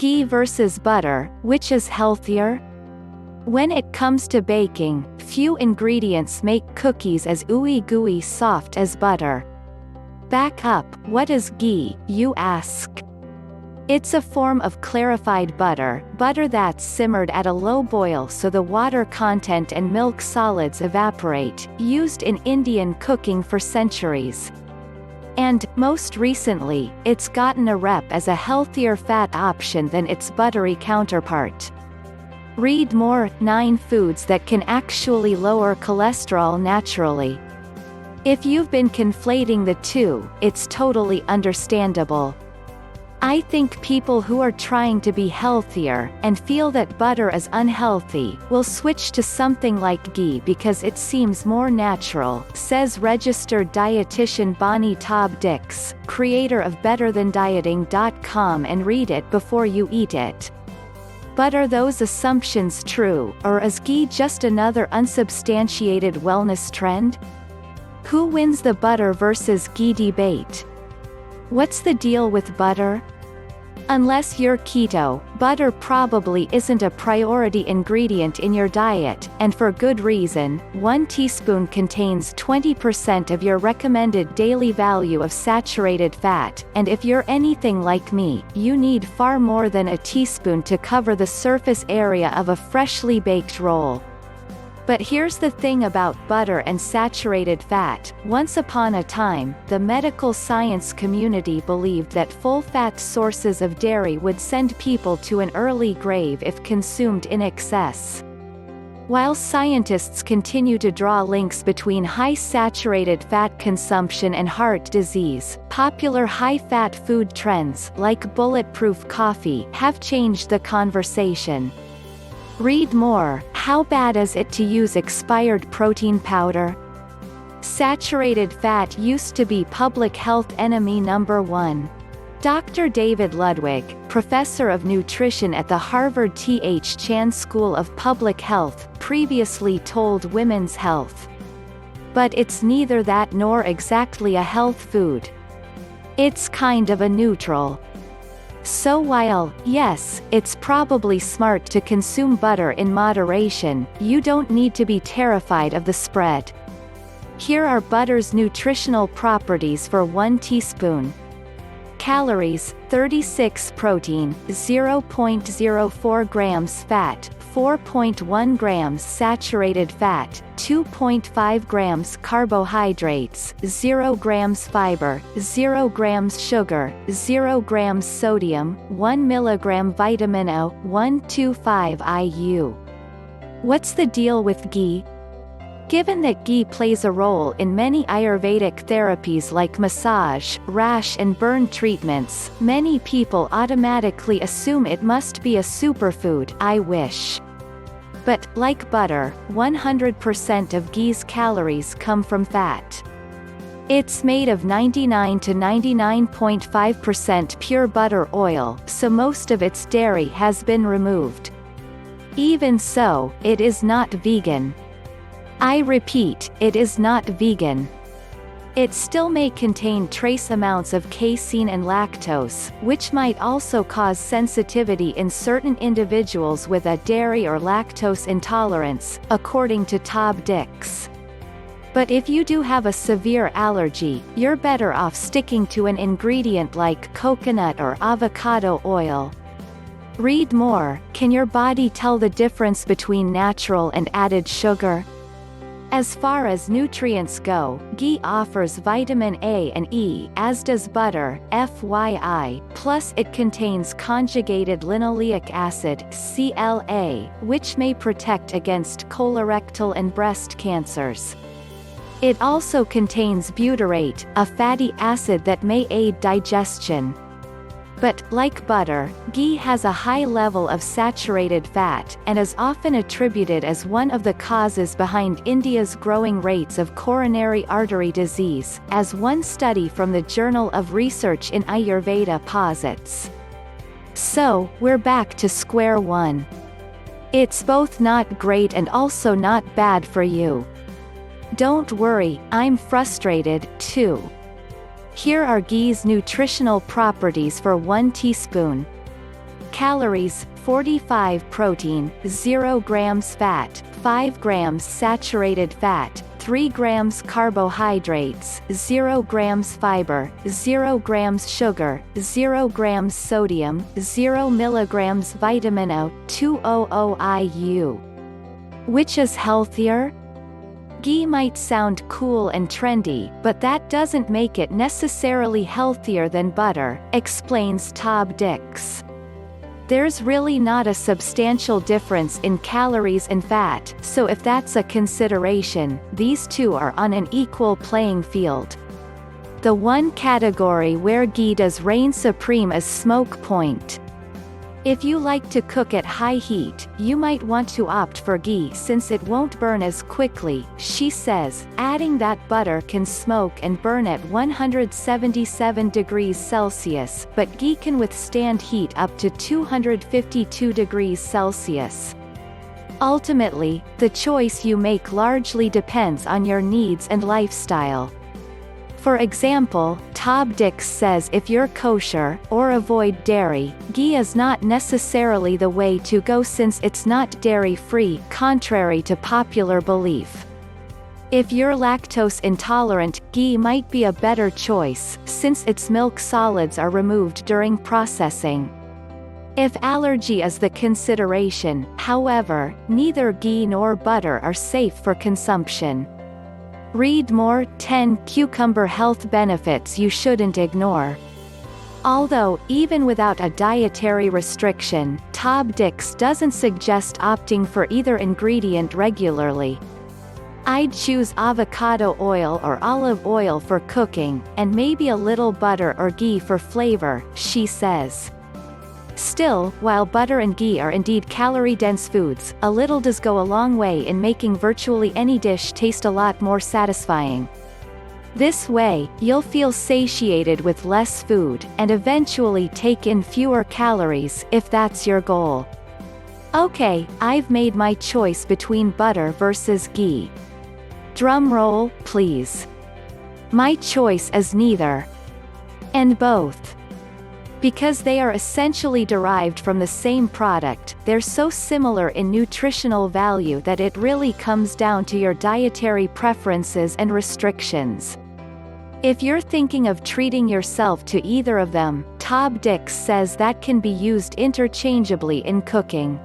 Ghee versus butter, which is healthier? When it comes to baking, few ingredients make cookies as ooey-gooey soft as butter. Back up, what is ghee, you ask? It's a form of clarified butter that's simmered at a low boil so the water content and milk solids evaporate, used in Indian cooking for centuries. And, most recently, it's gotten a rep as a healthier fat option than its buttery counterpart. Read more, 9 foods that can actually lower cholesterol naturally. If you've been conflating the two, it's totally understandable. I think people who are trying to be healthier, and feel that butter is unhealthy, will switch to something like ghee because it seems more natural, says registered dietitian Bonnie Taub-Dix, creator of BetterThanDieting.com, and read it before you eat it. But are those assumptions true, or is ghee just another unsubstantiated wellness trend? Who wins the butter versus ghee debate? What's the deal with butter? Unless you're keto, butter probably isn't a priority ingredient in your diet, and for good reason. 1 teaspoon contains 20% of your recommended daily value of saturated fat, and if you're anything like me, you need far more than a teaspoon to cover the surface area of a freshly baked roll. But here's the thing about butter and saturated fat. Once upon a time, the medical science community believed that full-fat sources of dairy would send people to an early grave if consumed in excess. While scientists continue to draw links between high saturated fat consumption and heart disease, popular high-fat food trends, like bulletproof coffee, have changed the conversation. Read more, how bad is it to use expired protein powder? Saturated fat used to be public health enemy number 1. Dr. David Ludwig, professor of nutrition at the Harvard T.H. Chan School of Public Health, previously told Women's Health. But it's neither that nor exactly a health food. It's kind of a neutral. So while, yes, it's probably smart to consume butter in moderation, you don't need to be terrified of the spread. Here are butter's nutritional properties for 1 teaspoon. Calories: 36 protein, 0.04 grams fat, 4.1 grams saturated fat, 2.5 grams carbohydrates, 0 grams fiber, 0 grams sugar, 0 grams sodium, 1 milligram vitamin O, 125 IU. What's the deal with ghee? Given that ghee plays a role in many Ayurvedic therapies like massage, rash and burn treatments, many people automatically assume it must be a superfood. I wish. But, like butter, 100% of ghee's calories come from fat. It's made of 99 to 99.5% pure butter oil, so most of its dairy has been removed. Even so, it is not vegan. I repeat, it is not vegan. It still may contain trace amounts of casein and lactose, which might also cause sensitivity in certain individuals with a dairy or lactose intolerance, according to Taub-Dix. But if you do have a severe allergy, you're better off sticking to an ingredient like coconut or avocado oil. Read more, can your body tell the difference between natural and added sugar? As far as nutrients go, ghee offers vitamin A and E, as does butter, FYI, plus it contains conjugated linoleic acid, CLA, which may protect against colorectal and breast cancers. It also contains butyrate, a fatty acid that may aid digestion. But, like butter, ghee has a high level of saturated fat, and is often attributed as one of the causes behind India's growing rates of coronary artery disease, as one study from the Journal of Research in Ayurveda posits. So, we're back to square one. It's both not great and also not bad for you. Don't worry, I'm frustrated, too. Here are ghee's nutritional properties for 1 teaspoon. Calories: 45 protein, 0 grams fat, 5 grams saturated fat, 3 grams carbohydrates, 0 grams fiber, 0 grams sugar, 0 grams sodium, 0 milligrams vitamin A, 200 IU. Which is healthier? Ghee might sound cool and trendy, but that doesn't make it necessarily healthier than butter, explains Tob Dix. There's really not a substantial difference in calories and fat, so if that's a consideration, these two are on an equal playing field. The one category where ghee does reign supreme is smoke point. If you like to cook at high heat, you might want to opt for ghee since it won't burn as quickly, she says, adding that butter can smoke and burn at 177 degrees Celsius, but ghee can withstand heat up to 252 degrees Celsius. Ultimately, the choice you make largely depends on your needs and lifestyle. For example, Tob Dix says if you're kosher, or avoid dairy, ghee is not necessarily the way to go since it's not dairy-free, contrary to popular belief. If you're lactose intolerant, ghee might be a better choice, since its milk solids are removed during processing. If allergy is the consideration, however, neither ghee nor butter are safe for consumption. Read more: 10 cucumber health benefits you shouldn't ignore. Although, even without a dietary restriction, Tob Dix doesn't suggest opting for either ingredient regularly. I'd choose avocado oil or olive oil for cooking, and maybe a little butter or ghee for flavor, she says. Still, while butter and ghee are indeed calorie-dense foods, a little does go a long way in making virtually any dish taste a lot more satisfying. This way, you'll feel satiated with less food, and eventually take in fewer calories if that's your goal. Okay, I've made my choice between butter versus ghee. Drum roll, please. My choice is neither. And both. Because they are essentially derived from the same product, they're so similar in nutritional value that it really comes down to your dietary preferences and restrictions. If you're thinking of treating yourself to either of them, Tob Dix says that can be used interchangeably in cooking.